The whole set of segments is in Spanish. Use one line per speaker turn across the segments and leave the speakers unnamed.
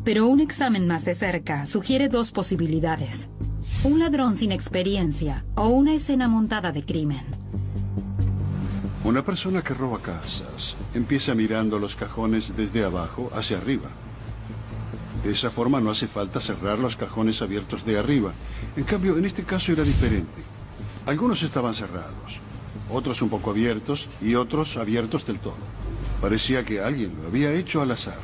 Pero un examen más de cerca sugiere dos posibilidades. Un ladrón sin experiencia o una escena montada de crimen.
Una persona que roba casas empieza mirando los cajones desde abajo hacia arriba. De esa forma no hace falta cerrar los cajones abiertos de arriba. En cambio, en este caso era diferente. Algunos estaban cerrados, otros un poco abiertos y otros abiertos del todo. Parecía que alguien lo había hecho al azar.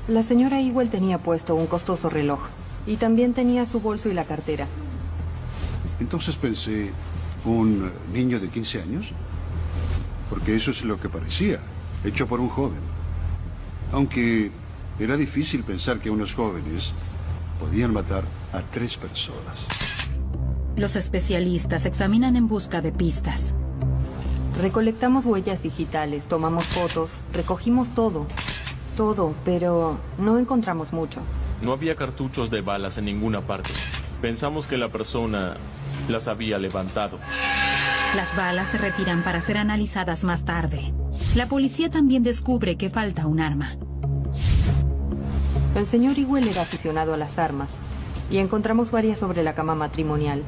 La señora Ewell tenía puesto un costoso reloj y también tenía su bolso y la cartera.
Entonces pensé, ¿un niño de 15 años? Porque eso es lo que parecía, hecho por un joven. Aunque era difícil pensar que unos jóvenes podían matar a 3 personas.
Los especialistas examinan en busca de pistas.
Recolectamos huellas digitales, tomamos fotos, recogimos todo, pero no encontramos mucho.
No había cartuchos de balas en ninguna parte. Pensamos que la persona las había levantado.
Las balas se retiran para ser analizadas más tarde. La policía también descubre que falta un arma.
El señor Ewell era aficionado a las armas y encontramos varias sobre la cama matrimonial.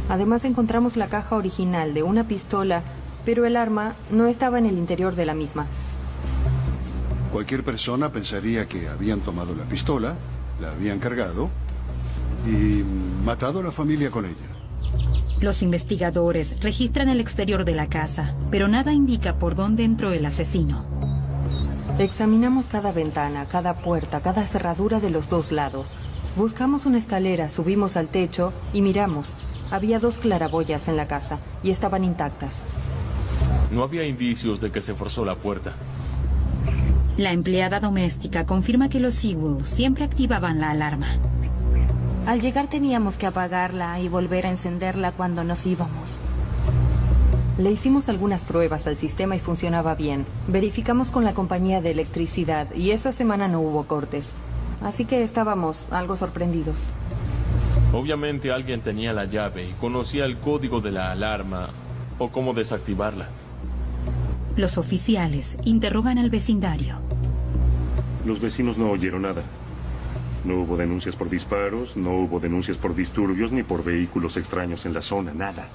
Además encontramos la caja original de una pistola, pero el arma no estaba en el interior de la misma.
Cualquier persona pensaría que habían tomado la pistola, la habían cargado y matado a la familia con ella.
Los investigadores registran el exterior de la casa, pero nada indica por dónde entró el asesino.
Examinamos cada ventana, cada puerta, cada cerradura de los 2 lados. Buscamos una escalera, subimos al techo y miramos. Había 2 claraboyas en la casa y estaban intactas.
No había indicios de que se forzó la puerta.
La empleada doméstica confirma que los Ewell siempre activaban la alarma.
Al llegar teníamos que apagarla y volver a encenderla cuando nos íbamos.
Le hicimos algunas pruebas al sistema y funcionaba bien. Verificamos con la compañía de electricidad y esa semana no hubo cortes. Así que estábamos algo sorprendidos.
Obviamente alguien tenía la llave y conocía el código de la alarma o cómo desactivarla.
Los oficiales interrogan al vecindario.
Los vecinos no oyeron nada. No hubo denuncias por disparos, no hubo denuncias por disturbios ni por vehículos extraños en la zona, nada.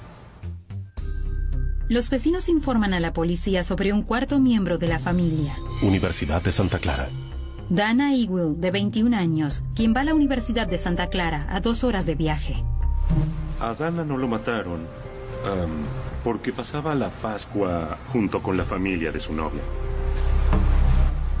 Los vecinos informan a la policía sobre un cuarto miembro de la familia.
Universidad de Santa Clara.
Dana Ewell, de 21 años, quien va a la Universidad de Santa Clara a 2 horas de viaje.
A Dana no lo mataron porque pasaba la Pascua junto con la familia de su novia.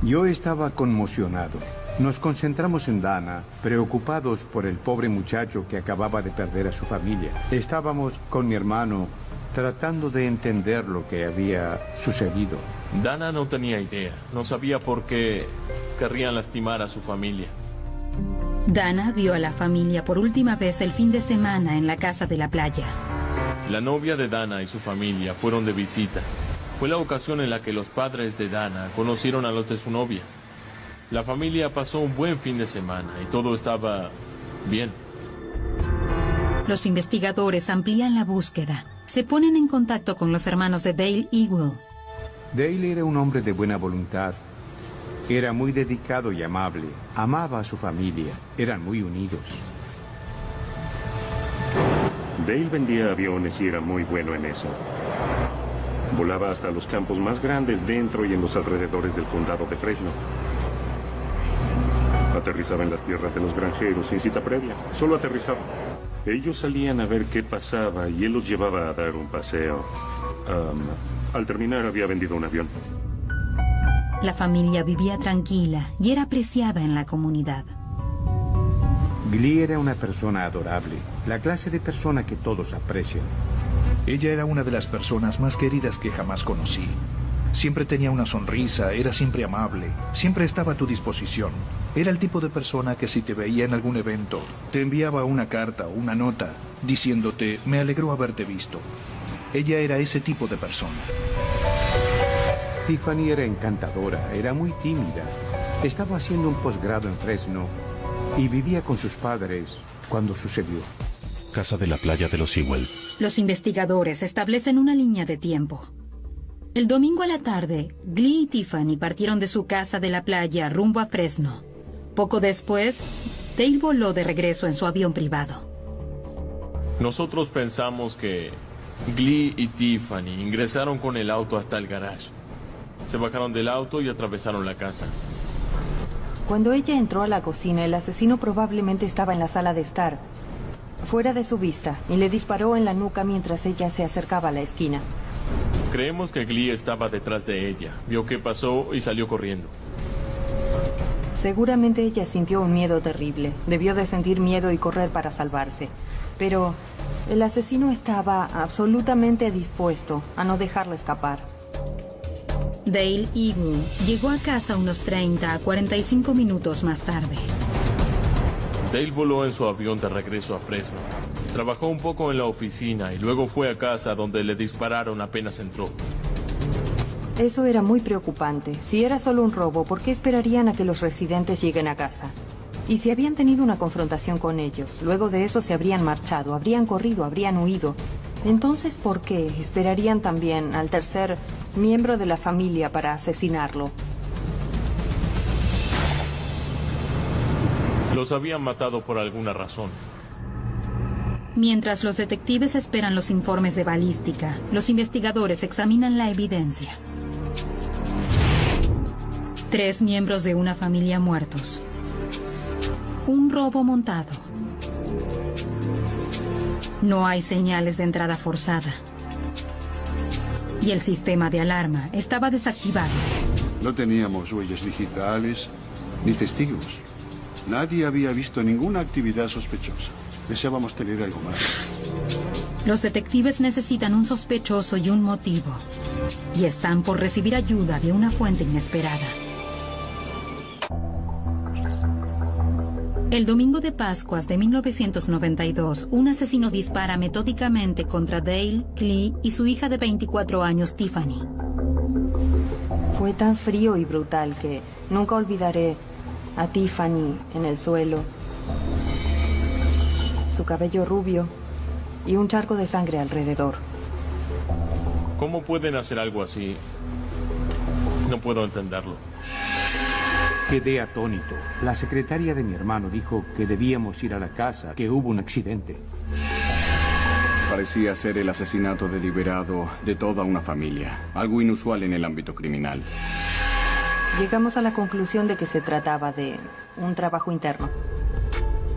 Yo estaba conmocionado. Nos concentramos en Dana, preocupados por el pobre muchacho que acababa de perder a su familia. Estábamos con mi hermano tratando de entender lo que había sucedido.
Dana no tenía idea. No sabía por qué querrían lastimar a su familia.
Dana vio a la familia por última vez el fin de semana en la casa de la playa.
La novia de Dana y su familia fueron de visita. Fue la ocasión en la que los padres de Dana conocieron a los de su novia. La familia pasó un buen fin de semana y todo estaba bien.
Los investigadores amplían la búsqueda. Se ponen en contacto con los hermanos de Dale Ewell.
Dale era un hombre de buena voluntad. Era muy dedicado y amable. Amaba a su familia. Eran muy unidos.
Dale vendía aviones y era muy bueno en eso. Volaba hasta los campos más grandes dentro y en los alrededores del condado de Fresno. Aterrizaba en las tierras de los granjeros sin cita previa. Solo aterrizaba. Ellos salían a ver qué pasaba y él los llevaba a dar un paseo. Al terminar había vendido un avión.
La familia vivía tranquila y era apreciada en la comunidad.
Glee era una persona adorable, la clase de persona que todos aprecian.
Ella era una de las personas más queridas que jamás conocí. Siempre tenía una sonrisa, era siempre amable, siempre estaba a tu disposición. Era el tipo de persona que si te veía en algún evento, te enviaba una carta o una nota diciéndote, me alegró haberte visto. Ella era ese tipo de persona.
Tiffany era encantadora, era muy tímida. Estaba haciendo un posgrado en Fresno y vivía con sus padres cuando sucedió.
Casa de la playa de los Ewell.
Los investigadores establecen una línea de tiempo. El domingo a la tarde, Glee y Tiffany partieron de su casa de la playa rumbo a Fresno. Poco después, Dale voló de regreso en su avión privado.
Nosotros pensamos que Glee y Tiffany ingresaron con el auto hasta el garage. Se bajaron del auto y atravesaron la casa.
Cuando ella entró a la cocina, el asesino probablemente estaba en la sala de estar, fuera de su vista, y le disparó en la nuca mientras ella se acercaba a la esquina.
Creemos que Glee estaba detrás de ella, vio qué pasó y salió corriendo.
Seguramente ella sintió un miedo terrible. Debió de sentir miedo y correr para salvarse. Pero el asesino estaba absolutamente dispuesto a no dejarla escapar.
Dale Eagle llegó a casa unos 30 a 45 minutos más tarde.
Dale voló en su avión de regreso a Fresno. Trabajó un poco en la oficina y luego fue a casa donde le dispararon apenas entró.
Eso era muy preocupante. Si era solo un robo, ¿por qué esperarían a que los residentes lleguen a casa? Y si habían tenido una confrontación con ellos, luego de eso se habrían marchado, habrían corrido, habrían huido. Entonces, ¿por qué esperarían también al tercer miembro de la familia para asesinarlo?
Los habían matado por alguna razón.
Mientras los detectives esperan los informes de balística, los investigadores examinan la evidencia. 3 miembros de una familia muertos. Un robo montado. No hay señales de entrada forzada. Y el sistema de alarma estaba desactivado.
No teníamos huellas digitales ni testigos. Nadie había visto ninguna actividad sospechosa. Deseábamos tener algo más.
Los detectives necesitan un sospechoso y un motivo. Y están por recibir ayuda de una fuente inesperada. El domingo de Pascuas de 1992, un asesino dispara metódicamente contra Dale, Glee y su hija de 24 años, Tiffany.
Fue tan frío y brutal que nunca olvidaré a Tiffany en el suelo, su cabello rubio y un charco de sangre alrededor.
¿Cómo pueden hacer algo así? No puedo entenderlo.
Quedé atónito. La secretaria de mi hermano dijo que debíamos ir a la casa, que hubo un accidente.
Parecía ser el asesinato deliberado de toda una familia, algo inusual en el ámbito criminal.
Llegamos a la conclusión de que se trataba de un trabajo interno.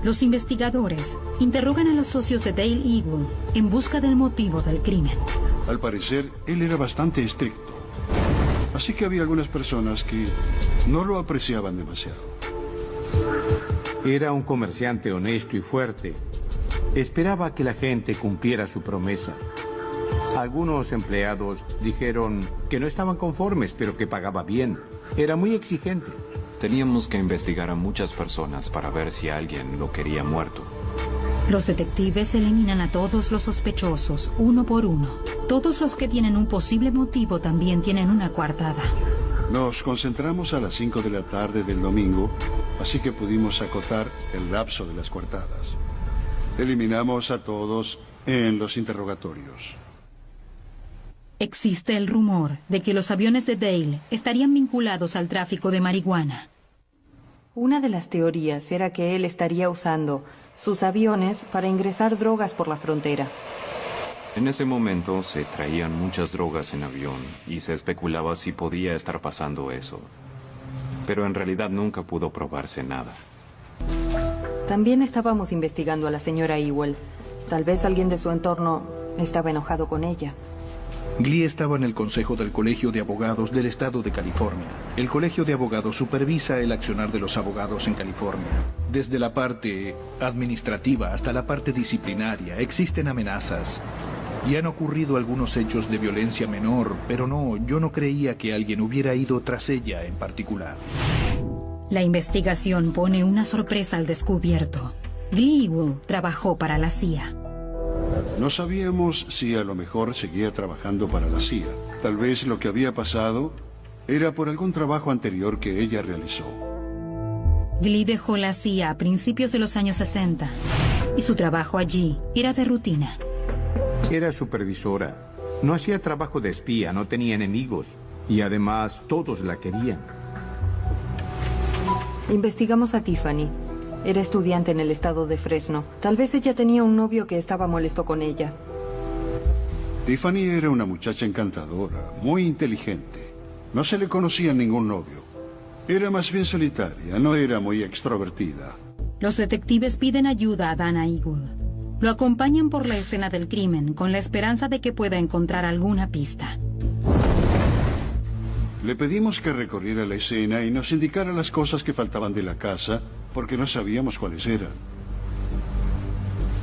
Los investigadores interrogan a los socios de Dale Eagle en busca del motivo del crimen.
Al parecer, él era bastante estricto. Así que había algunas personas que no lo apreciaban demasiado.
Era un comerciante honesto y fuerte. Esperaba que la gente cumpliera su promesa. Algunos empleados dijeron que no estaban conformes, pero que pagaba bien. Era muy exigente.
Teníamos que investigar a muchas personas para ver si alguien lo quería muerto.
Los detectives eliminan a todos los sospechosos, uno por uno. Todos los que tienen un posible motivo también tienen una coartada.
Nos concentramos a las 5 de la tarde del domingo, así que pudimos acotar el lapso de las coartadas. Eliminamos a todos en los interrogatorios.
Existe el rumor de que los aviones de Dale estarían vinculados al tráfico de marihuana.
Una de las teorías era que él estaría usando sus aviones para ingresar drogas por la frontera.
En ese momento se traían muchas drogas en avión y se especulaba si podía estar pasando eso. Pero en realidad nunca pudo probarse nada.
También estábamos investigando a la señora Ewell. Tal vez alguien de su entorno estaba enojado con ella.
Glee estaba en el consejo del Colegio de Abogados del Estado de California. El Colegio de Abogados supervisa el accionar de los abogados en California. Desde la parte administrativa hasta la parte disciplinaria existen amenazas. Y han ocurrido algunos hechos de violencia menor, pero no, yo no creía que alguien hubiera ido tras ella en particular.
La investigación pone una sorpresa al descubierto. Glee Ewell trabajó para la CIA.
No sabíamos si a lo mejor seguía trabajando para la CIA. Tal vez lo que había pasado era por algún trabajo anterior que ella realizó.
Glee dejó la CIA a principios de los años 60 y su trabajo allí era de rutina.
Era supervisora. No hacía trabajo de espía, no tenía enemigos. Y además todos la querían.
Investigamos a Tiffany. Era estudiante en el estado de Fresno. Tal vez ella tenía un novio que estaba molesto con ella.
Tiffany era una muchacha encantadora, muy inteligente. No se le conocía ningún novio. Era más bien solitaria, no era muy extrovertida.
Los detectives piden ayuda a Dana Eagle. Lo acompañan por la escena del crimen con la esperanza de que pueda encontrar alguna pista.
Le pedimos que recorriera la escena y nos indicara las cosas que faltaban de la casa, porque no sabíamos cuáles eran.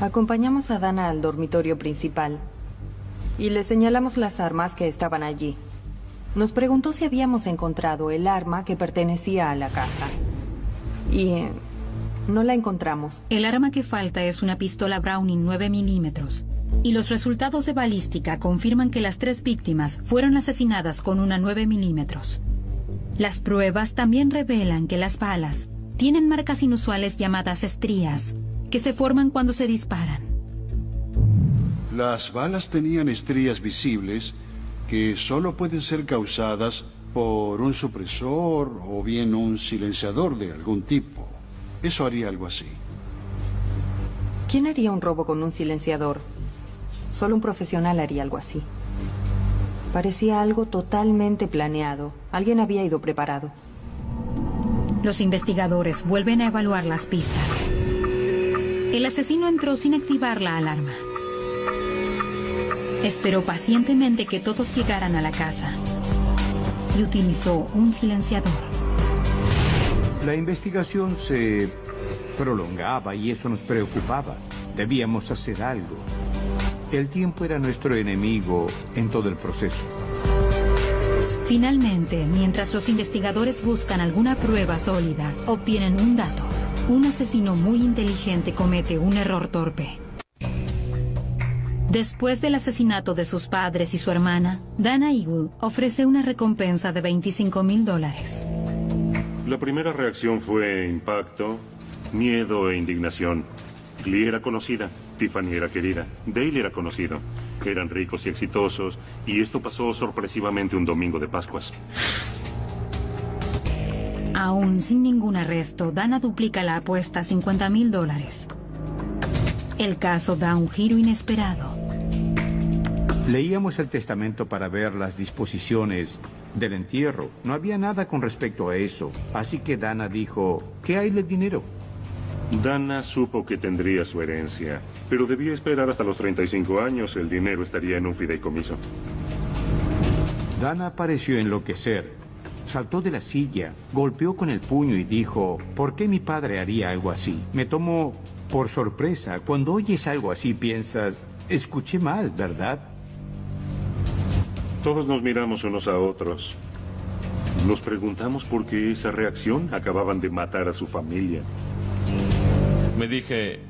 Acompañamos a Dana al dormitorio principal y le señalamos las armas que estaban allí. Nos preguntó si habíamos encontrado el arma que pertenecía a la caja. Y no la encontramos.
El arma que falta es una pistola Browning 9 milímetros. Y los resultados de balística confirman que las 3 víctimas fueron asesinadas con una 9 milímetros. Las pruebas también revelan que las balas tienen marcas inusuales llamadas estrías, que se forman cuando se disparan.
Las balas tenían estrías visibles que solo pueden ser causadas por un supresor o bien un silenciador de algún tipo. Eso haría algo así.
¿Quién haría un robo con un silenciador? Solo un profesional haría algo así. Parecía algo totalmente planeado. Alguien había ido preparado.
Los investigadores vuelven a evaluar las pistas. El asesino entró sin activar la alarma. Esperó pacientemente que todos llegaran a la casa y utilizó un silenciador.
La investigación se prolongaba y eso nos preocupaba. Debíamos hacer algo. El tiempo era nuestro enemigo en todo el proceso.
Finalmente, mientras los investigadores buscan alguna prueba sólida, obtienen un dato. Un asesino muy inteligente comete un error torpe. Después del asesinato de sus padres y su hermana, Dana Eagle ofrece una recompensa de $25,000.
La primera reacción fue impacto, miedo e indignación. Glee era conocida, Tiffany era querida, Dale era conocido. Eran ricos y exitosos, y esto pasó sorpresivamente un domingo de Pascuas.
Aún sin ningún arresto, Dana duplica la apuesta a $50,000. El caso da un giro inesperado.
Leíamos el testamento para ver las disposiciones del entierro. No había nada con respecto a eso. Así que Dana dijo, ¿qué hay del dinero?
Dana supo que tendría su herencia, pero debía esperar hasta los 35 años. El dinero estaría en un fideicomiso.
Dana pareció enloquecer. Saltó de la silla, golpeó con el puño y dijo, ¿por qué mi padre haría algo así? Me tomó por sorpresa. Cuando oyes algo así piensas, escuché mal, ¿verdad?
Todos nos miramos unos a otros. Nos preguntamos por qué esa reacción. Acababan de matar a su familia.
Me dije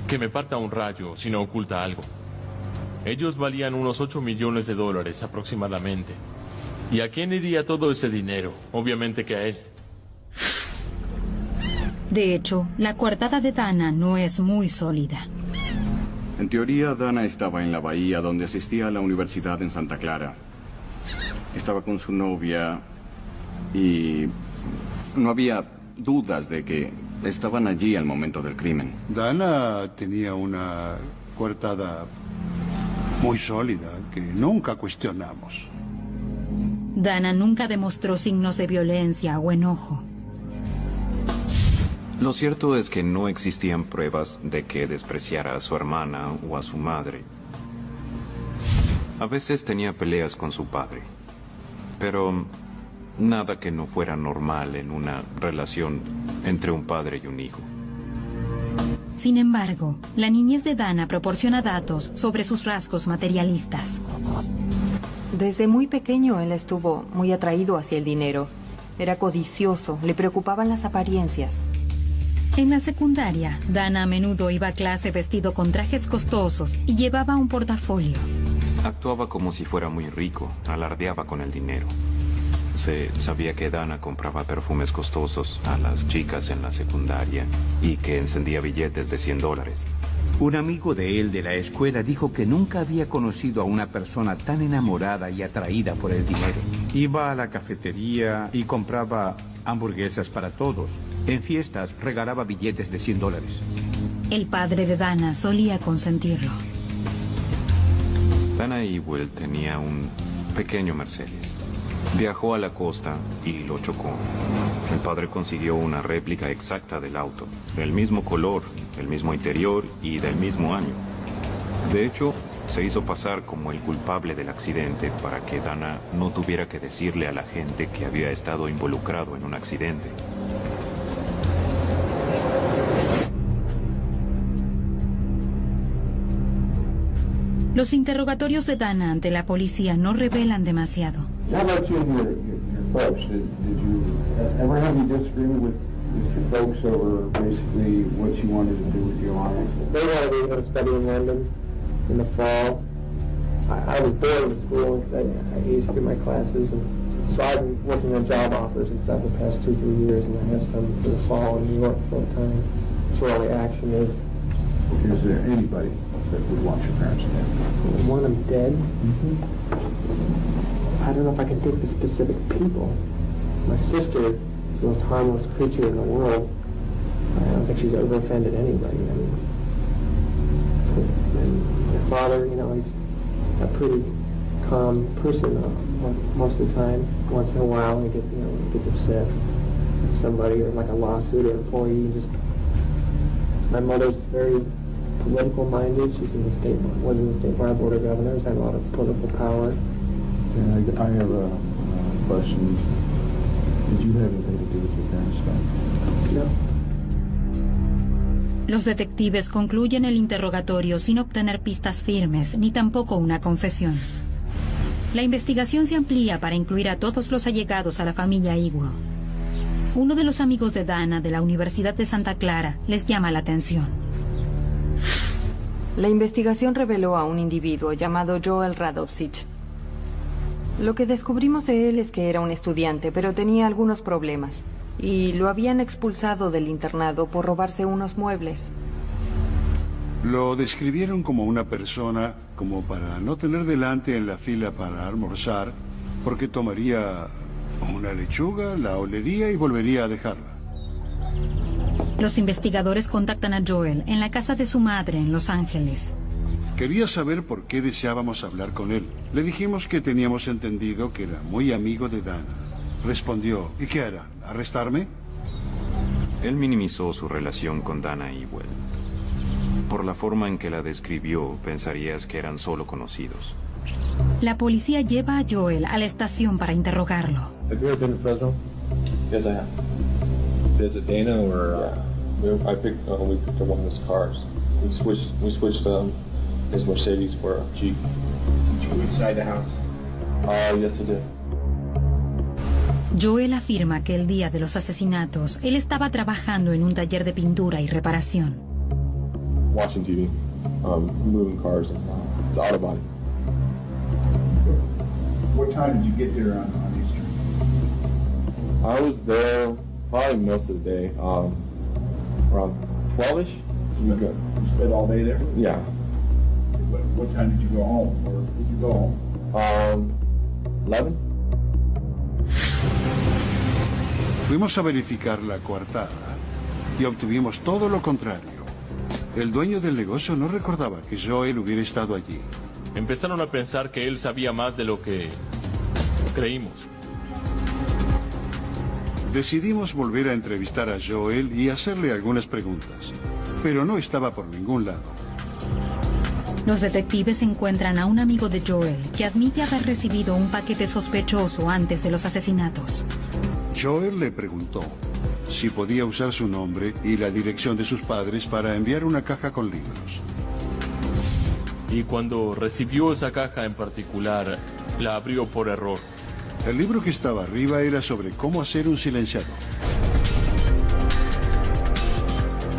que me parta un rayo si no oculta algo. Ellos valían unos $8 millones aproximadamente. ¿Y a quién iría todo ese dinero? Obviamente que a él.
De hecho, la coartada de Dana no es muy sólida.
En teoría, Dana estaba en la bahía donde asistía a la universidad en Santa Clara. Estaba con su novia y no había dudas de que estaban allí al momento del crimen.
Dana tenía una coartada muy sólida que nunca cuestionamos.
Dana nunca demostró signos de violencia o enojo.
Lo cierto es que no existían pruebas de que despreciara a su hermana o a su madre. A veces tenía peleas con su padre, pero nada que no fuera normal en una relación entre un padre y un hijo.
Sin embargo, la niñez de Dana proporciona datos sobre sus rasgos materialistas.
Desde muy pequeño él estuvo muy atraído hacia el dinero. Era codicioso, le preocupaban las apariencias.
En la secundaria, Dana a menudo iba a clase vestido con trajes costosos y llevaba un portafolio.
Actuaba como si fuera muy rico, alardeaba con el dinero. Se sabía que Dana compraba perfumes costosos a las chicas en la secundaria y que encendía billetes de $100.
Un amigo de él de la escuela dijo que nunca había conocido a una persona tan enamorada y atraída por el dinero. Iba a la cafetería y compraba hamburguesas para todos. En fiestas regalaba billetes de $100.
El padre de Dana solía consentirlo.
Dana Ewell tenía un pequeño Mercedes. Viajó a la costa y lo chocó. El padre consiguió una réplica exacta del auto, del mismo color, del mismo interior y del mismo año. De hecho, se hizo pasar como el culpable del accidente para que Dana no tuviera que decirle a la gente que había estado involucrado en un accidente.
Los interrogatorios de Dana ante la policía no revelan demasiado.
How about you and your folks? Did you ever have any disagreement with your folks over basically what you wanted to do with your life?
They wanted me to go to study in London in the fall. I was bored in school because I used to do my classes, and so I've been working on job offers and stuff the past 2-3 years, and I have some for the fall in New York full time. That's where all the action is.
Is there anybody that would want your parents dead?
One of them dead. I don't know if I can take the specific people. My sister is the most harmless creature in the world. I don't think she's ever offended anybody. I mean, and my father, you know, he's a pretty calm person most of the time. Once in a while, he gets upset at somebody or like a lawsuit or employee. My mother's very political minded. She's in the state, was in the state bar board of governors, had a lot of political power.
I have a question. Did you have anything to do with your parents' death?
No.
Los detectives concluyen el interrogatorio sin obtener pistas firmes ni tampoco una confesión. La investigación se amplía para incluir a todos los allegados a la familia Ewell. Uno de los amigos de Dana de la Universidad de Santa Clara les llama la atención.
La investigación reveló a un individuo llamado Joel Radovsich. Lo que descubrimos de él es que era un estudiante, pero tenía algunos problemas. Y lo habían expulsado del internado por robarse unos muebles.
Lo describieron como una persona como para no tener delante en la fila para almorzar, porque tomaría una lechuga, la olería y volvería a dejarla.
Los investigadores contactan a Joel en la casa de su madre en Los Ángeles.
Quería saber por qué deseábamos hablar con él. Le dijimos que teníamos entendido que era muy amigo de Dana. Respondió, ¿y qué hará? ¿Arrestarme?
Él minimizó su relación con Dana Ewell. Por la forma en que la describió, pensarías que eran solo conocidos.
La policía lleva a Joel a la estación para interrogarlo.
Have you ever been to Fresno?
Yes, I have. Visit Dana, or we picked up one of his cars. We switched his Mercedes for a Jeep.
Did you inside the house?
Yes, I did.
Joel afirma que el día de los asesinatos, él estaba trabajando en un taller de pintura y reparación.
Watching TV, moving cars, it's auto body.
What time did you get there on Easter?
I was there probably most of the day, around 12-ish.
You spent all day there?
Yeah.
What time did you go home, or did you go home?
11.
Fuimos a verificar la coartada y obtuvimos todo lo contrario. El dueño del negocio no recordaba que Joel hubiera estado allí.
Empezaron a pensar que él sabía más de lo que creímos.
Decidimos volver a entrevistar a Joel y hacerle algunas preguntas, pero no estaba por ningún lado.
Los detectives encuentran a un amigo de Joel que admite haber recibido un paquete sospechoso antes de los asesinatos.
Joel le preguntó si podía usar su nombre y la dirección de sus padres para enviar una caja con libros.
Y cuando recibió esa caja en particular, la abrió por error.
El libro que estaba arriba era sobre cómo hacer un silenciador.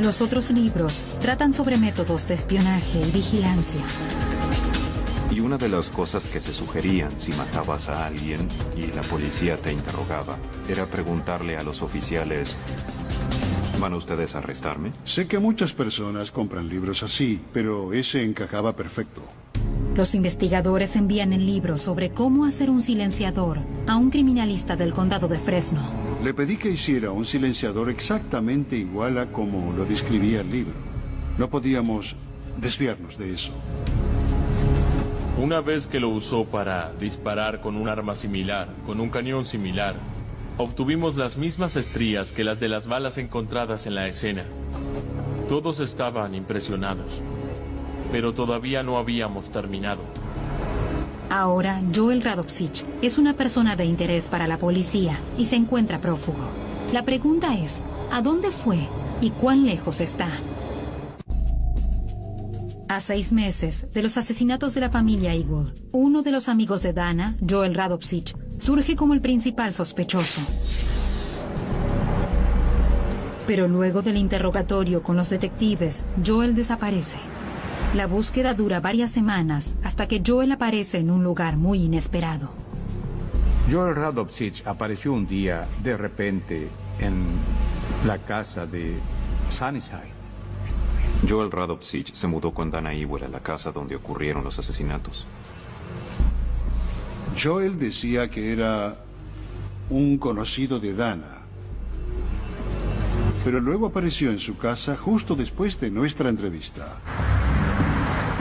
Los otros libros tratan sobre métodos de espionaje y vigilancia.
Y una de las cosas que se sugerían si matabas a alguien y la policía te interrogaba era preguntarle a los oficiales, ¿van ustedes a arrestarme?
Sé que muchas personas compran libros así, pero ese encajaba perfecto.
Los investigadores envían el libro sobre cómo hacer un silenciador a un criminalista del condado de Fresno.
Le pedí que hiciera un silenciador exactamente igual a como lo describía el libro. No podíamos desviarnos de eso.
Una vez que lo usó para disparar con un arma similar, con un cañón similar, obtuvimos las mismas estrías que las de las balas encontradas en la escena. Todos estaban impresionados, pero todavía no habíamos terminado.
Ahora, Joel Radovsich es una persona de interés para la policía y se encuentra prófugo. La pregunta es, ¿a dónde fue y cuán lejos está? A 6 meses de los asesinatos de la familia Eagle, uno de los amigos de Dana, Joel Radovsich, surge como el principal sospechoso. Pero luego del interrogatorio con los detectives, Joel desaparece. La búsqueda dura varias semanas hasta que Joel aparece en un lugar muy inesperado.
Joel Radovsich apareció un día, de repente, en la casa de Sunnyside.
Joel Radovsich se mudó con Dana Ewell a la casa donde ocurrieron los asesinatos.
Joel decía que era un conocido de Dana. Pero luego apareció en su casa justo después de nuestra entrevista.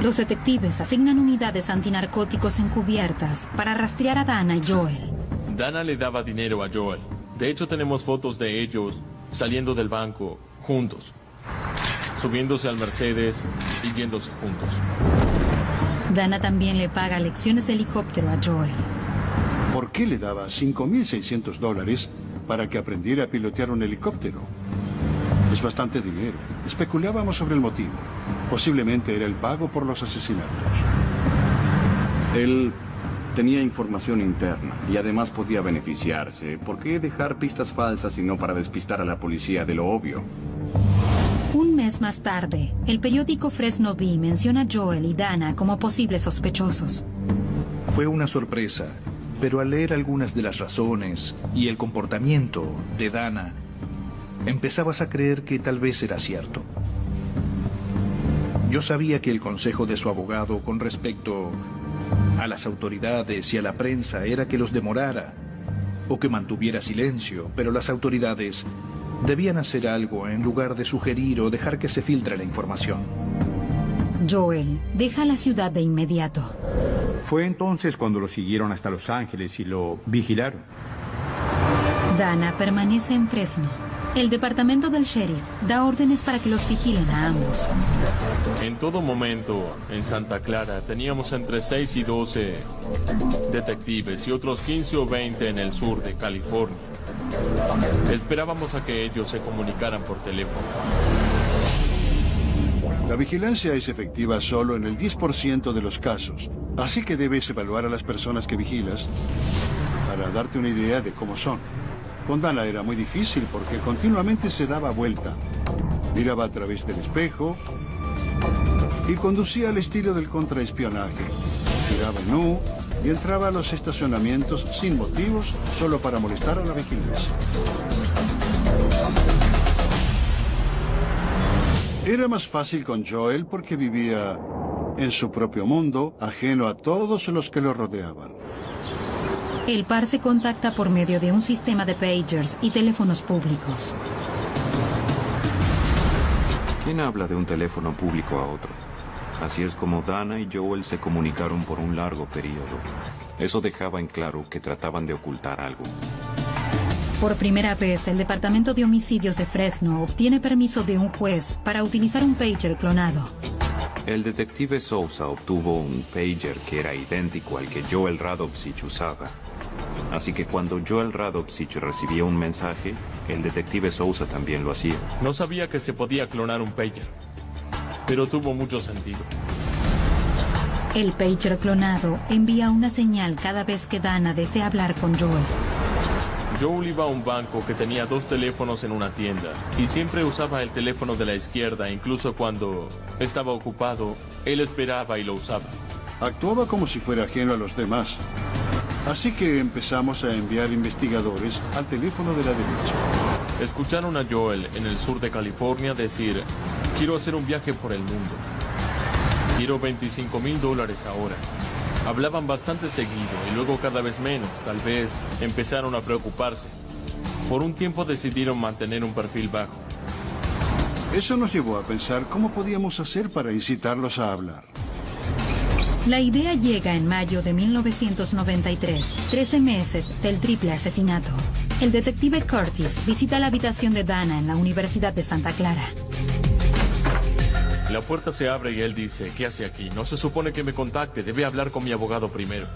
Los detectives asignan unidades antinarcóticos encubiertas para rastrear a Dana y Joel.
Dana le daba dinero a Joel. De hecho, tenemos fotos de ellos saliendo del banco juntos, subiéndose al Mercedes y yéndose juntos.
Dana también le paga lecciones de helicóptero a Joel.
¿Por qué le daba $5,600 para que aprendiera a pilotear un helicóptero? Es bastante dinero. Especulábamos sobre el motivo. Posiblemente era el pago por los asesinatos.
Él tenía información interna y además podía beneficiarse. ¿Por qué dejar pistas falsas sino para despistar a la policía de lo obvio?
Un mes más tarde, el periódico Fresno Bee menciona a Joel y Dana como posibles sospechosos.
Fue una sorpresa, pero al leer algunas de las razones y el comportamiento de Dana, empezabas a creer que tal vez era cierto. Yo sabía que el consejo de su abogado con respecto a las autoridades y a la prensa era que los demorara o que mantuviera silencio, pero las autoridades debían hacer algo en lugar de sugerir o dejar que se filtre la información.
Joel deja la ciudad de inmediato.
Fue entonces cuando lo siguieron hasta Los Ángeles y lo vigilaron.
Dana permanece en Fresno. El departamento del sheriff da órdenes para que los vigilen a ambos.
En todo momento, en Santa Clara, teníamos entre 6 y 12 detectives y otros 15 o 20 en el sur de California. Esperábamos a que ellos se comunicaran por teléfono.
La vigilancia es efectiva solo en el 10% de los casos, así que debes evaluar a las personas que vigilas para darte una idea de cómo son. Con Dana era muy difícil porque continuamente se daba vuelta. Miraba a través del espejo y conducía al estilo del contraespionaje. Giraba en U y entraba a los estacionamientos sin motivos, solo para molestar a la vigilancia. Era más fácil con Joel porque vivía en su propio mundo, ajeno a todos los que lo rodeaban.
El par se contacta por medio de un sistema de pagers y teléfonos públicos.
¿Quién habla de un teléfono público a otro? Así es como Dana y Joel se comunicaron por un largo periodo. Eso dejaba en claro que trataban de ocultar algo.
Por primera vez, el Departamento de Homicidios de Fresno obtiene permiso de un juez para utilizar un pager clonado.
El detective Sousa obtuvo un pager que era idéntico al que Joel Radovsich usaba. Así que cuando Joel Radovsich recibía un mensaje, el detective Sousa también lo hacía.
No sabía que se podía clonar un pager, pero tuvo mucho sentido.
El pager clonado envía una señal cada vez que Dana desea hablar con Joel.
Joel iba a un banco que tenía 2 teléfonos en una tienda y siempre usaba el teléfono de la izquierda, incluso cuando estaba ocupado, él esperaba y lo usaba.
Actuaba como si fuera ajeno a los demás. Así que empezamos a enviar investigadores al teléfono de la derecha.
Escucharon a Joel en el sur de California decir: quiero hacer un viaje por el mundo. Quiero $25,000 ahora. Hablaban bastante seguido y luego cada vez menos. Tal vez empezaron a preocuparse. Por un tiempo decidieron mantener un perfil bajo.
Eso nos llevó a pensar cómo podíamos hacer para incitarlos a hablar.
La idea llega en mayo de 1993, 13 meses del triple asesinato. El detective Curtis visita la habitación de Dana en la Universidad de Santa Clara.
La puerta se abre y él dice, ¿qué hace aquí? No se supone que me contacte, debe hablar con mi abogado primero.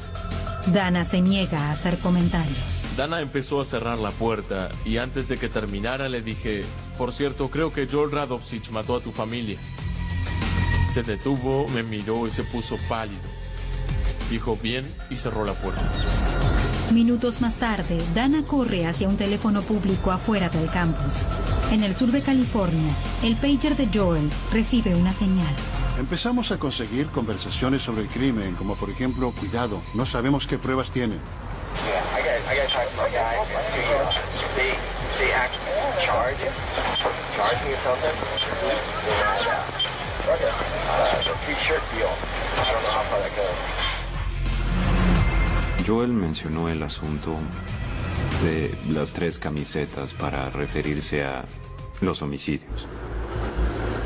Dana se niega a hacer comentarios.
Dana empezó a cerrar la puerta y antes de que terminara le dije, por cierto, creo que Joel Radovsich mató a tu familia. Se detuvo, me miró y se puso pálido. Dijo bien y cerró la puerta.
Minutos más tarde, Dana corre hacia un teléfono público afuera del campus. En el sur de California, el pager de Joel recibe una señal.
Empezamos a conseguir conversaciones sobre el crimen, como por ejemplo, cuidado, no sabemos qué pruebas tienen.
Joel mencionó el asunto de las 3 camisetas para referirse a los homicidios.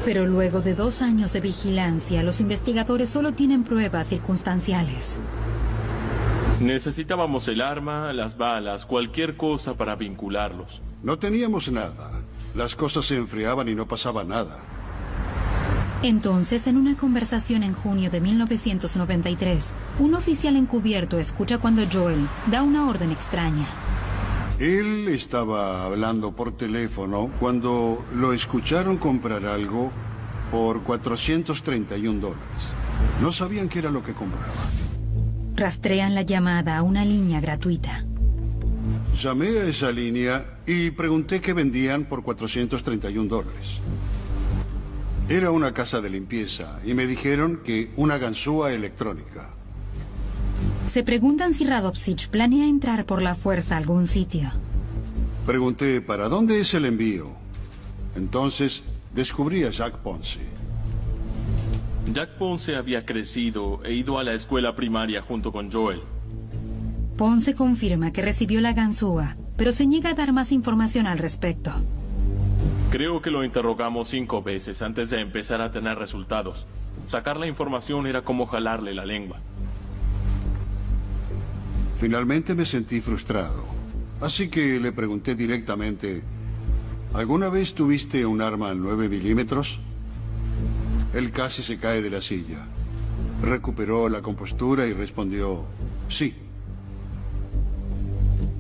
Pero luego de 2 años de vigilancia, los investigadores solo tienen pruebas circunstanciales.
Necesitábamos el arma, las balas, cualquier cosa para vincularlos.
No teníamos nada. Las cosas se enfriaban y no pasaba nada.
Entonces, en una conversación en junio de 1993, un oficial encubierto escucha cuando Joel da una orden extraña.
Él estaba hablando por teléfono cuando lo escucharon comprar algo por $431. No sabían qué era lo que compraba.
Rastrean la llamada a una línea gratuita.
Llamé a esa línea y pregunté qué vendían por $431. Era una casa de limpieza y me dijeron que una ganzúa electrónica.
Se preguntan si Radovsich planea entrar por la fuerza a algún sitio.
Pregunté, ¿para dónde es el envío? Entonces, descubrí a Jack Ponce.
Jack Ponce había crecido e ido a la escuela primaria junto con Joel.
Ponce confirma que recibió la ganzúa, pero se niega a dar más información al respecto.
Creo que lo interrogamos 5 veces antes de empezar a tener resultados. Sacar la información era como jalarle la lengua.
Finalmente me sentí frustrado, así que le pregunté directamente, ¿alguna vez tuviste un arma 9 milímetros? Él casi se cae de la silla. Recuperó la compostura y respondió, sí.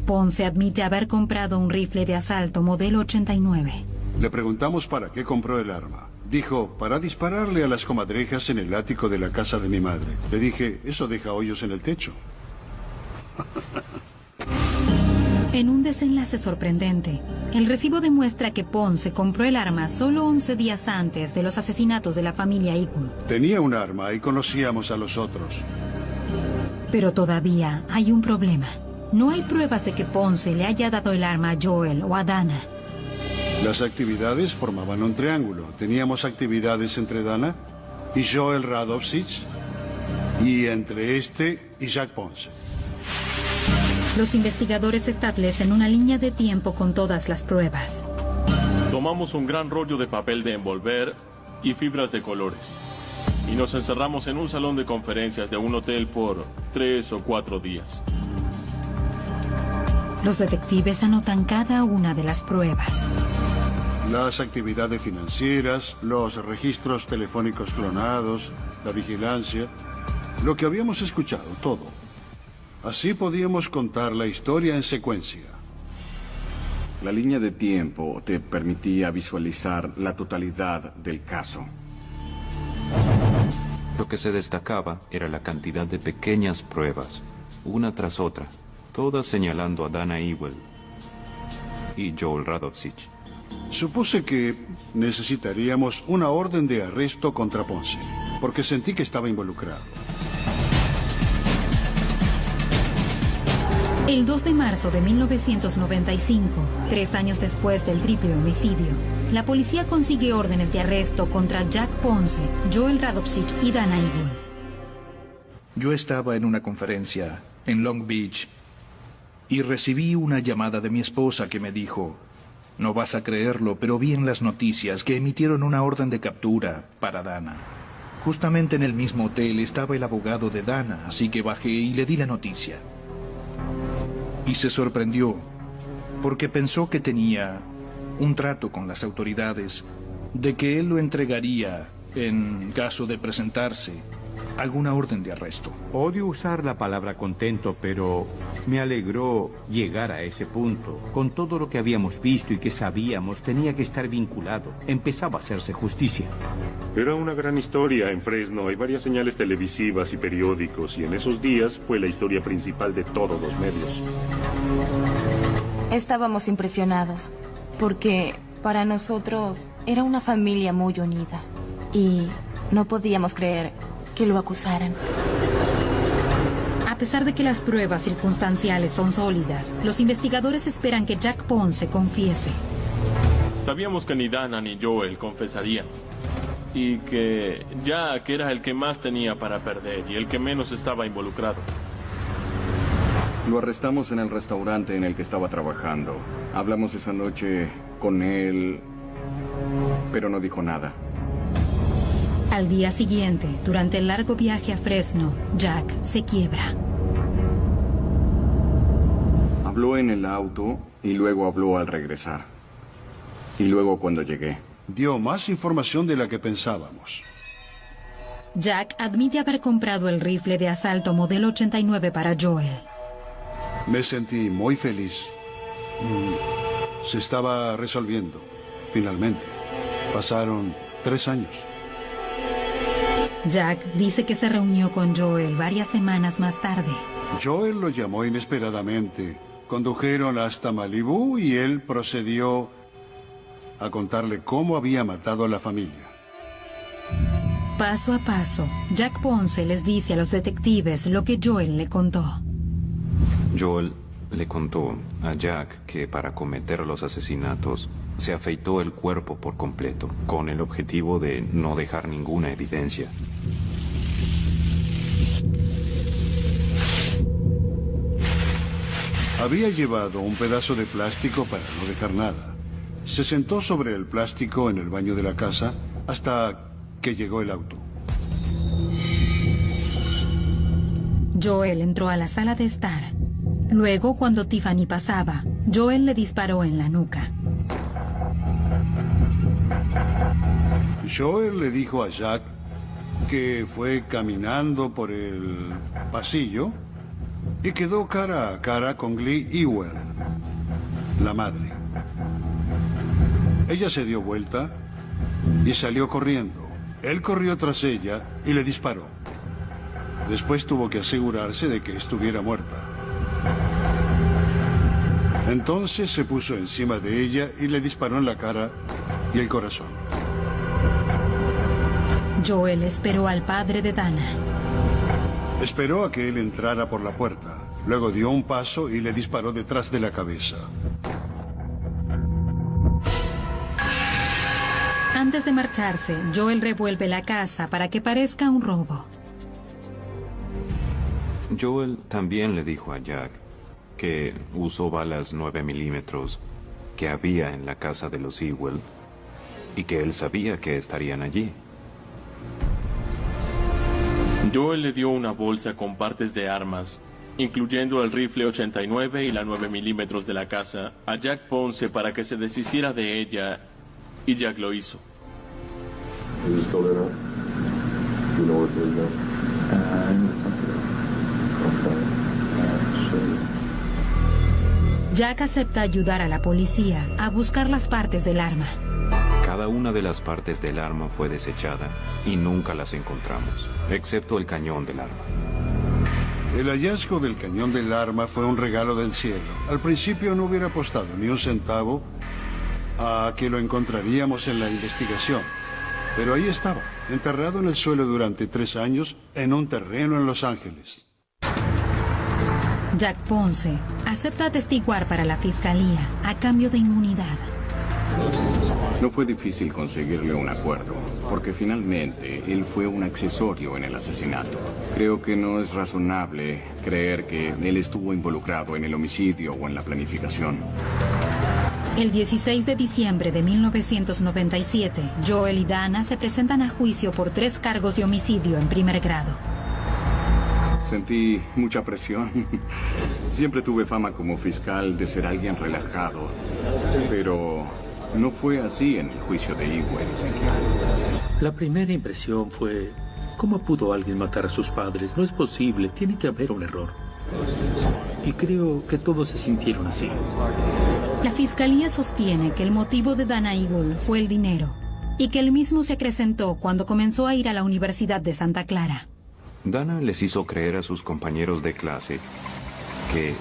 Ponce admite haber comprado un rifle de asalto modelo 89.
Le preguntamos para qué compró el arma. Dijo, para dispararle a las comadrejas en el ático de la casa de mi madre. Le dije, eso deja hoyos en el techo.
En un desenlace sorprendente, el recibo demuestra que Ponce compró el arma solo 11 días antes de los asesinatos de la familia Eagle.
Tenía un arma y conocíamos a los otros.
Pero todavía hay un problema. No hay pruebas de que Ponce le haya dado el arma a Joel o a Dana.
Las actividades formaban un triángulo. Teníamos actividades entre Dana y Joel Radovsich y entre este y Jack Ponce.
Los investigadores establecen una línea de tiempo con todas las pruebas.
Tomamos un gran rollo de papel de envolver y fibras de colores. Y nos encerramos en un salón de conferencias de un hotel por 3 o 4 días.
Los detectives anotan cada una de las pruebas.
Las actividades financieras, los registros telefónicos clonados, la vigilancia, lo que habíamos escuchado, todo. Así podíamos contar la historia en secuencia.
La línea de tiempo te permitía visualizar la totalidad del caso.
Lo que se destacaba era la cantidad de pequeñas pruebas, una tras otra, todas señalando a Dana Ewell y Joel Radovsich.
Supuse que necesitaríamos una orden de arresto contra Ponce, porque sentí que estaba involucrado.
El 2 de marzo de 1995, 3 años después del triple homicidio, la policía consigue órdenes de arresto contra Jack Ponce, Joel Radovsich y Dana Ewell.
Yo estaba en una conferencia en Long Beach Y recibí una llamada de mi esposa que me dijo, no vas a creerlo, pero vi en las noticias que emitieron una orden de captura para Dana. Justamente en el mismo hotel estaba el abogado de Dana, así que bajé y le di la noticia. Y se sorprendió, porque pensó que tenía un trato con las autoridades de que él lo entregaría en caso de presentarse alguna orden de arresto.
Odio usar la palabra contento, pero me alegró llegar a ese punto. Con todo lo que habíamos visto y que sabíamos, tenía que estar vinculado. Empezaba a hacerse justicia.
Era una gran historia. En Fresno hay varias señales televisivas y periódicos, y en esos días fue la historia principal de todos los medios.
Estábamos impresionados, porque para nosotros era una familia muy unida. Y no podíamos creer que lo acusaran.
A pesar de que las pruebas circunstanciales son sólidas, los investigadores esperan que Jack Ponce confiese.
Sabíamos que ni Dana ni Joel confesarían. Y que Jack era el que más tenía para perder y el que menos estaba involucrado.
Lo arrestamos en el restaurante en el que estaba trabajando. Hablamos esa noche con él, pero no dijo nada.
Al día siguiente, durante el largo viaje a Fresno, Jack se quiebra.
Habló en el auto y luego habló al regresar. Y luego cuando llegué.
Dio más información de la que pensábamos.
Jack admite haber comprado el rifle de asalto modelo 89 para Joel.
Me sentí muy feliz. Se estaba resolviendo, finalmente. Pasaron 3 años.
Jack dice que se reunió con Joel varias semanas más tarde.
Joel lo llamó inesperadamente. Condujeron hasta Malibú y él procedió a contarle cómo había matado a la familia.
Paso a paso, Jack Ponce les dice a los detectives lo que Joel le contó.
Joel le contó a Jack que para cometer los asesinatos se afeitó el cuerpo por completo, con el objetivo de no dejar ninguna evidencia.
Había llevado un pedazo de plástico para no dejar nada. Se sentó sobre el plástico en el baño de la casa hasta que llegó el auto.
Joel entró a la sala de estar. Luego, cuando Tiffany pasaba, Joel le disparó en la nuca.
Joel le dijo a Jack que fue caminando por el pasillo y quedó cara a cara con Glee Ewell, la madre. Ella se dio vuelta y salió corriendo. Él corrió tras ella y le disparó. Después tuvo que asegurarse de que estuviera muerta. Entonces se puso encima de ella y le disparó en la cara y el corazón.
Joel esperó al padre de Dana.
Esperó a que él entrara por la puerta. Luego dio un paso y le disparó detrás de la cabeza.
Antes de marcharse, Joel revuelve la casa para que parezca un robo.
Joel también le dijo a Jack que usó balas 9 milímetros que había en la casa de los Ewell y que él sabía que estarían allí.
Joel le dio una bolsa con partes de armas, incluyendo el rifle 89 y la 9 milímetros de la casa, a Jack Ponce para que se deshiciera de ella, y Jack lo hizo.
Jack acepta ayudar a la policía a buscar las partes del arma.
Cada una de las partes del arma fue desechada y nunca las encontramos, excepto el cañón del arma.
El hallazgo del cañón del arma fue un regalo del cielo. Al principio no hubiera apostado ni un centavo a que lo encontraríamos en la investigación. Pero ahí estaba, enterrado en el suelo durante 3 años en un terreno en Los Ángeles.
Jack Ponce acepta atestiguar para la fiscalía a cambio de inmunidad.
No fue difícil conseguirle un acuerdo. porque finalmente él fue un accesorio en el asesinato. Creo que no es razonable creer que él estuvo involucrado en el homicidio o en la planificación.
El 16 de diciembre de 1997, Joel y Dana se presentan a juicio por 3 cargos de homicidio en primer grado.
Sentí mucha presión. Siempre tuve fama como fiscal de ser alguien relajado, pero no fue así en el juicio de Ewell.
La primera impresión fue, ¿cómo pudo alguien matar a sus padres? No es posible, tiene que haber un error. Y creo que todos se sintieron así.
La fiscalía sostiene que el motivo de Dana Ewell fue el dinero y que él mismo se acrecentó cuando comenzó a ir a la Universidad de Santa Clara.
Dana les hizo creer a sus compañeros de clase que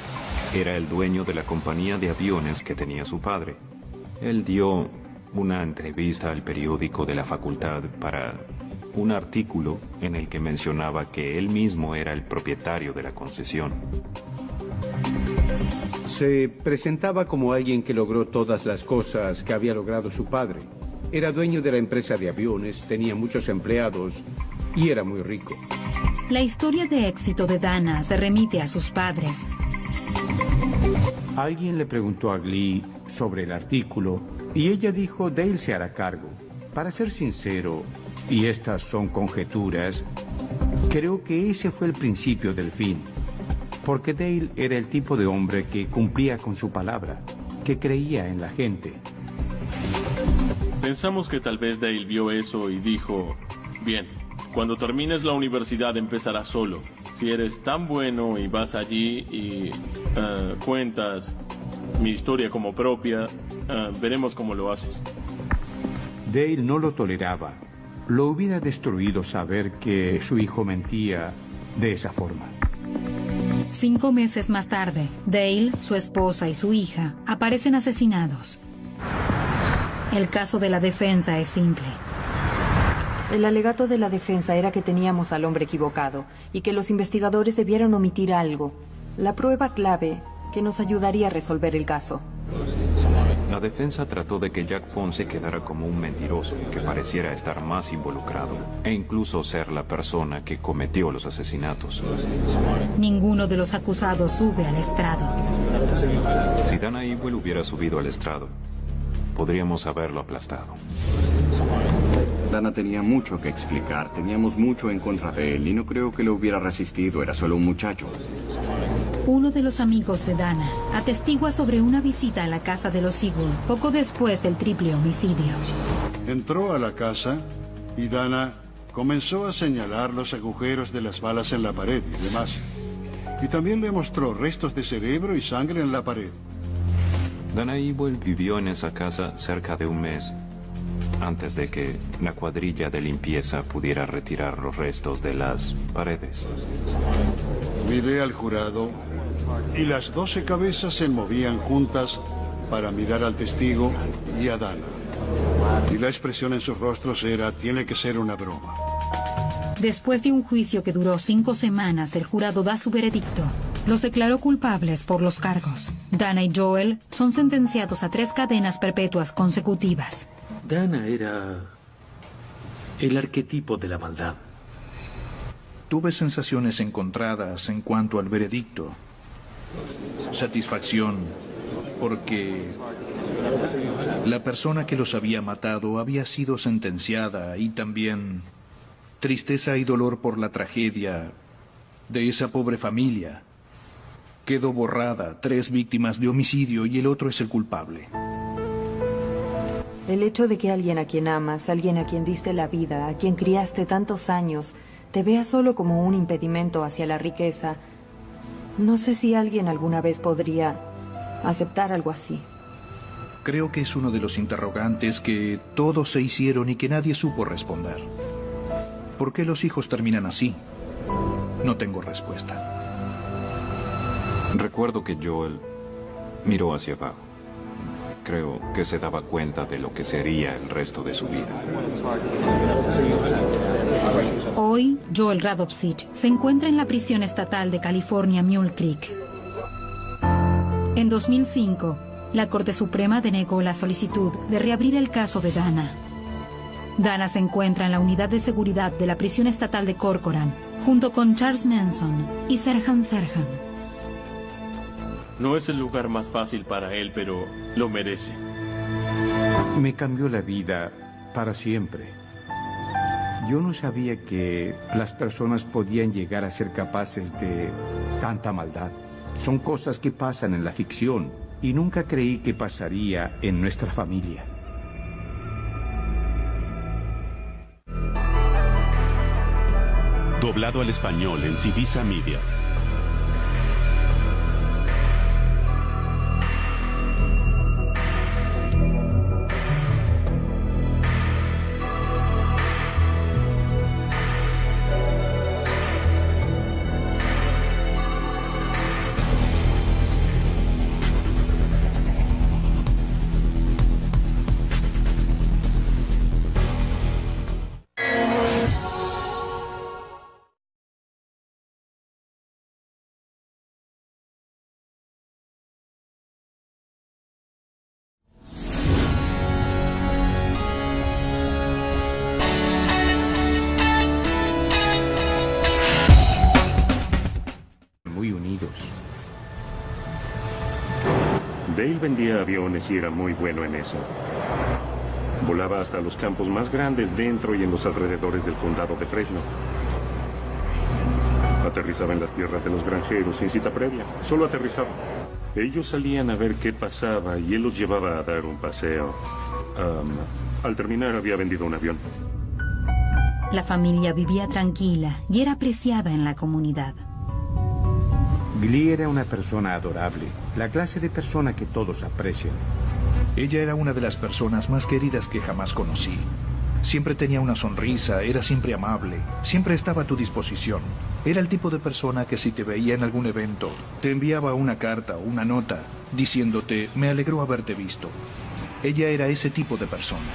era el dueño de la compañía de aviones que tenía su padre. Él dio una entrevista al periódico de la facultad para un artículo en el que mencionaba que él mismo era el propietario de la concesión.
Se presentaba como alguien que logró todas las cosas que había logrado su padre. Era dueño de la empresa de aviones, tenía muchos empleados y era muy rico.
La historia de éxito de Dana se remite a sus padres.
Alguien le preguntó a Glee sobre el artículo y ella dijo, Dale se hará cargo. Para ser sincero, y estas son conjeturas, creo que ese fue el principio del fin. Porque Dale era el tipo de hombre que cumplía con su palabra, que creía en la gente.
Pensamos que tal vez Dale vio eso y dijo, bien, cuando termines la universidad empezarás solo. Si eres tan bueno y vas allí y cuentas mi historia como propia, veremos cómo lo haces.
Dale no lo toleraba. Lo hubiera destruido saber que su hijo mentía de esa forma.
5 meses más tarde, Dale, su esposa y su hija aparecen asesinados. El caso de la defensa es simple.
El alegato de la defensa era que teníamos al hombre equivocado y que los investigadores debieron omitir algo, la prueba clave que nos ayudaría a resolver el caso.
La defensa trató de que Jack Ponce quedara como un mentiroso que pareciera estar más involucrado e incluso ser la persona que cometió los asesinatos.
Ninguno de los acusados sube al estrado.
Si Dana Ewell hubiera subido al estrado, podríamos haberlo aplastado.
Dana tenía mucho que explicar, teníamos mucho en contra de él y no creo que lo hubiera resistido, era solo un muchacho.
Uno de los amigos de Dana atestigua sobre una visita a la casa de los Ewell poco después del triple homicidio.
Entró a la casa y Dana comenzó a señalar los agujeros de las balas en la pared y demás. Y también le mostró restos de cerebro y sangre en la pared.
Dana Ewell vivió en esa casa cerca de un mes antes de que la cuadrilla de limpieza pudiera retirar los restos de las paredes.
Miré al jurado y las 12 cabezas se movían juntas para mirar al testigo y a Dana. Y la expresión en sus rostros era, tiene que ser una broma.
Después de un juicio que duró 5 semanas, el jurado da su veredicto. Los declaró culpables por los cargos. Dana y Joel son sentenciados a 3 cadenas perpetuas consecutivas.
Dana era el arquetipo de la maldad.
Tuve sensaciones encontradas en cuanto al veredicto. Satisfacción, porque la persona que los había matado había sido sentenciada, y también tristeza y dolor por la tragedia de esa pobre familia. Quedó borrada, 3 víctimas de homicidio y el otro es el culpable.
El hecho de que alguien a quien amas, alguien a quien diste la vida, a quien criaste tantos años, te vea solo como un impedimento hacia la riqueza. No sé si alguien alguna vez podría aceptar algo así.
Creo que es uno de los interrogantes que todos se hicieron y que nadie supo responder. ¿Por qué los hijos terminan así? No tengo respuesta.
Recuerdo que Joel miró hacia abajo. Creo que se daba cuenta de lo que sería el resto de su vida.
Hoy, Joel Radovsich se encuentra en la prisión estatal de California, Mule Creek. En 2005, la Corte Suprema denegó la solicitud de reabrir el caso de Dana. Dana se encuentra en la unidad de seguridad de la prisión estatal de Corcoran, junto con Charles Manson y Sirhan Sirhan.
No es el lugar más fácil para él, pero lo merece.
Me cambió la vida para siempre. Yo no sabía que las personas podían llegar a ser capaces de tanta maldad. Son cosas que pasan en la ficción y nunca creí que pasaría en nuestra familia.
Doblado al español en Civisa Media.
Muy unidos.
Dale vendía aviones y era muy bueno en eso. Volaba hasta los campos más grandes dentro y en los alrededores del condado de Fresno. Aterrizaba en las tierras de los granjeros sin cita previa. Solo aterrizaba. Ellos salían a ver qué pasaba y él los llevaba a dar un paseo. Al terminar había vendido un avión.
La familia vivía tranquila y era apreciada en la comunidad.
Glee era una persona adorable, la clase de persona que todos aprecian.
Ella era una de las personas más queridas que jamás conocí. Siempre tenía una sonrisa, era siempre amable, siempre estaba a tu disposición. Era el tipo de persona que si te veía en algún evento, te enviaba una carta o una nota diciéndote, me alegró haberte visto. Ella era ese tipo de persona.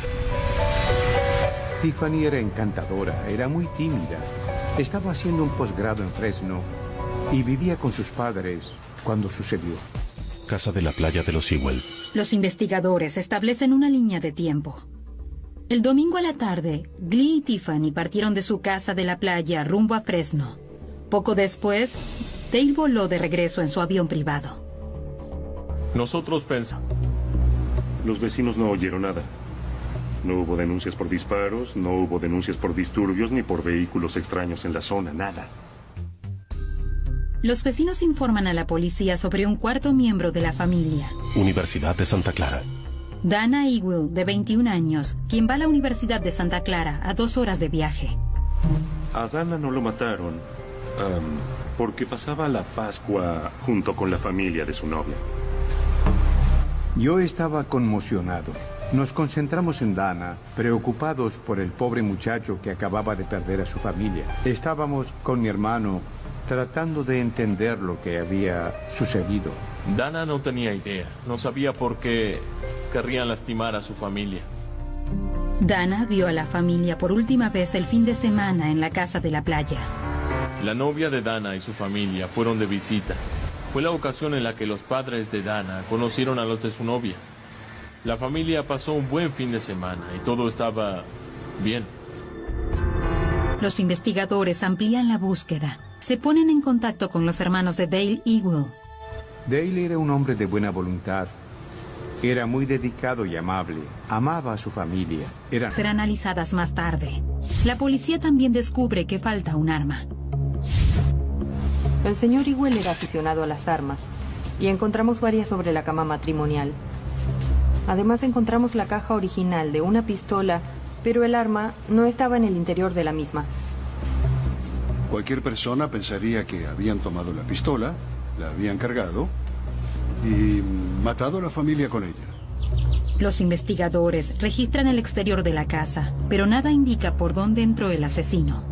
Tiffany era encantadora, era muy tímida. Estaba haciendo un posgrado en Fresno y vivía con sus padres cuando sucedió.
Casa de la playa de los Sewell.
Los investigadores establecen una línea de tiempo. El domingo a la tarde, Glee y Tiffany partieron de su casa de la playa rumbo a Fresno. Poco después, Dale voló de regreso en su avión privado.
Nosotros pensamos.
Los vecinos no oyeron nada. No hubo denuncias por disparos, no hubo denuncias por disturbios ni por vehículos extraños en la zona, nada.
Los vecinos informan a la policía sobre un cuarto miembro de la familia.
Universidad de Santa Clara.
Dana Ewell, de 21 años, quien va a la Universidad de Santa Clara a 2 horas de viaje.
A Dana no lo mataron porque pasaba la Pascua junto con la familia de su novia.
Yo estaba conmocionado. Nos concentramos en Dana, preocupados por el pobre muchacho que acababa de perder a su familia. Estábamos con mi hermano tratando de entender lo que había sucedido.
Dana no tenía idea. No sabía por qué querrían lastimar a su familia.
Dana vio a la familia por última vez el fin de semana en la casa de la playa.
La novia de Dana y su familia fueron de visita. Fue la ocasión en la que los padres de Dana conocieron a los de su novia. La familia pasó un buen fin de semana y todo estaba bien.
Los investigadores amplían la búsqueda. Se ponen en contacto con los hermanos de Dale Ewell.
Dale era un hombre de buena voluntad. Era muy dedicado y amable. Amaba a su familia.
Serán analizadas más tarde. La policía también descubre que falta un arma.
El señor Ewell era aficionado a las armas y encontramos varias sobre la cama matrimonial. Además encontramos la caja original de una pistola, pero el arma no estaba en el interior de la misma.
Cualquier persona pensaría que habían tomado la pistola, la habían cargado y matado a la familia con ella.
Los investigadores registran el exterior de la casa, pero nada indica por dónde entró el asesino.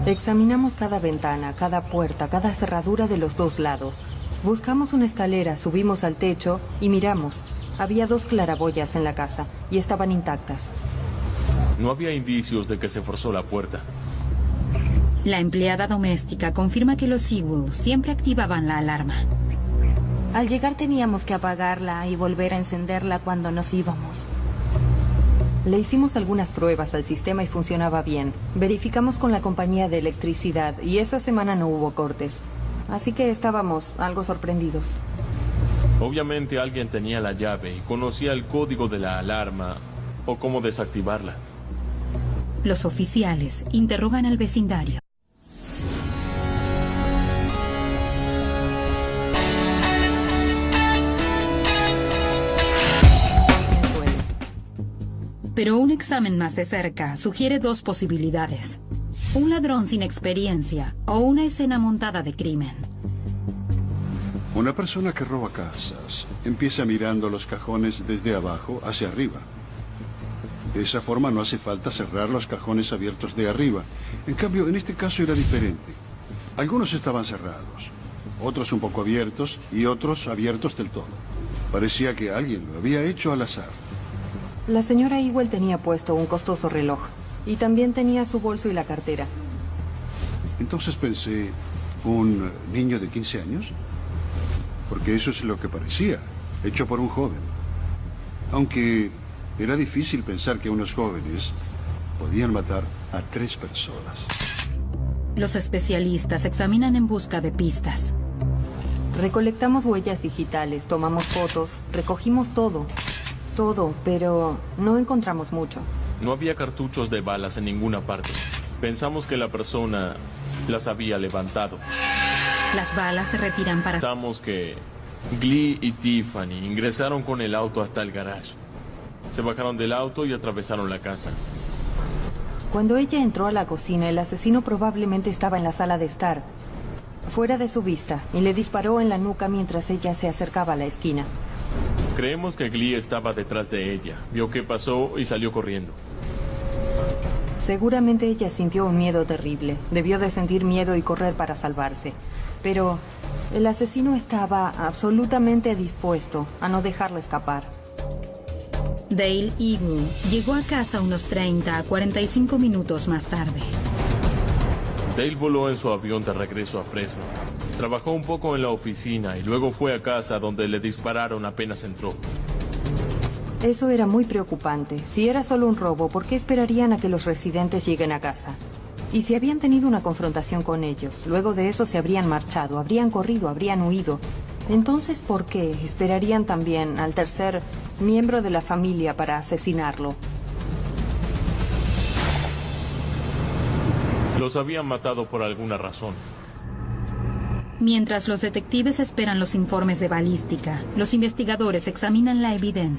Examinamos cada ventana, cada puerta, cada cerradura de los 2 lados. Buscamos una escalera, subimos al techo y miramos. Había 2 claraboyas en la casa y estaban intactas.
No había indicios de que se forzó la puerta.
La empleada doméstica confirma que los Ewell siempre activaban la alarma.
Al llegar teníamos que apagarla y volver a encenderla cuando nos íbamos.
Le hicimos algunas pruebas al sistema y funcionaba bien. Verificamos con la compañía de electricidad y esa semana no hubo cortes. Así que estábamos algo sorprendidos.
Obviamente alguien tenía la llave y conocía el código de la alarma o cómo desactivarla.
Los oficiales interrogan al vecindario. Pero un examen más de cerca sugiere dos posibilidades. Un ladrón sin experiencia o una escena montada de crimen.
Una persona que roba casas empieza mirando los cajones desde abajo hacia arriba. De esa forma no hace falta cerrar los cajones abiertos de arriba. En cambio, en este caso era diferente. Algunos estaban cerrados, otros un poco abiertos y otros abiertos del todo. Parecía que alguien lo había hecho al azar.
La señora Ewell tenía puesto un costoso reloj y también tenía su bolso y la cartera.
Entonces pensé, ¿un niño de 15 años? Porque eso es lo que parecía, hecho por un joven. Aunque era difícil pensar que unos jóvenes podían matar a 3 personas.
Los especialistas examinan en busca de pistas.
Recolectamos huellas digitales, tomamos fotos, recogimos todo, pero no encontramos mucho.
No había cartuchos de balas en ninguna parte. Pensamos que la persona las había levantado.
Las balas se retiran para...
Pensamos que Glee y Tiffany ingresaron con el auto hasta el garage. Se bajaron del auto y atravesaron la casa.
Cuando ella entró a la cocina, el asesino probablemente estaba en la sala de estar, fuera de su vista, y le disparó en la nuca mientras ella se acercaba a la esquina.
Creemos que Glee estaba detrás de ella. Vio qué pasó y salió corriendo.
Seguramente ella sintió un miedo terrible. Debió de sentir miedo y correr para salvarse. Pero el asesino estaba absolutamente dispuesto a no dejarla escapar.
Dale Ewell llegó a casa unos 30 a 45 minutos más tarde.
Dale voló en su avión de regreso a Fresno. Trabajó un poco en la oficina y luego fue a casa donde le dispararon apenas entró.
Eso era muy preocupante. Si era solo un robo, ¿por qué esperarían a que los residentes lleguen a casa? Y si habían tenido una confrontación con ellos, luego de eso se habrían marchado, habrían corrido, habrían huido. Entonces, ¿por qué esperarían también al tercer miembro de la familia para asesinarlo?
Los habían matado por alguna razón.
Mientras los detectives esperan los informes de balística, los investigadores examinan la evidencia.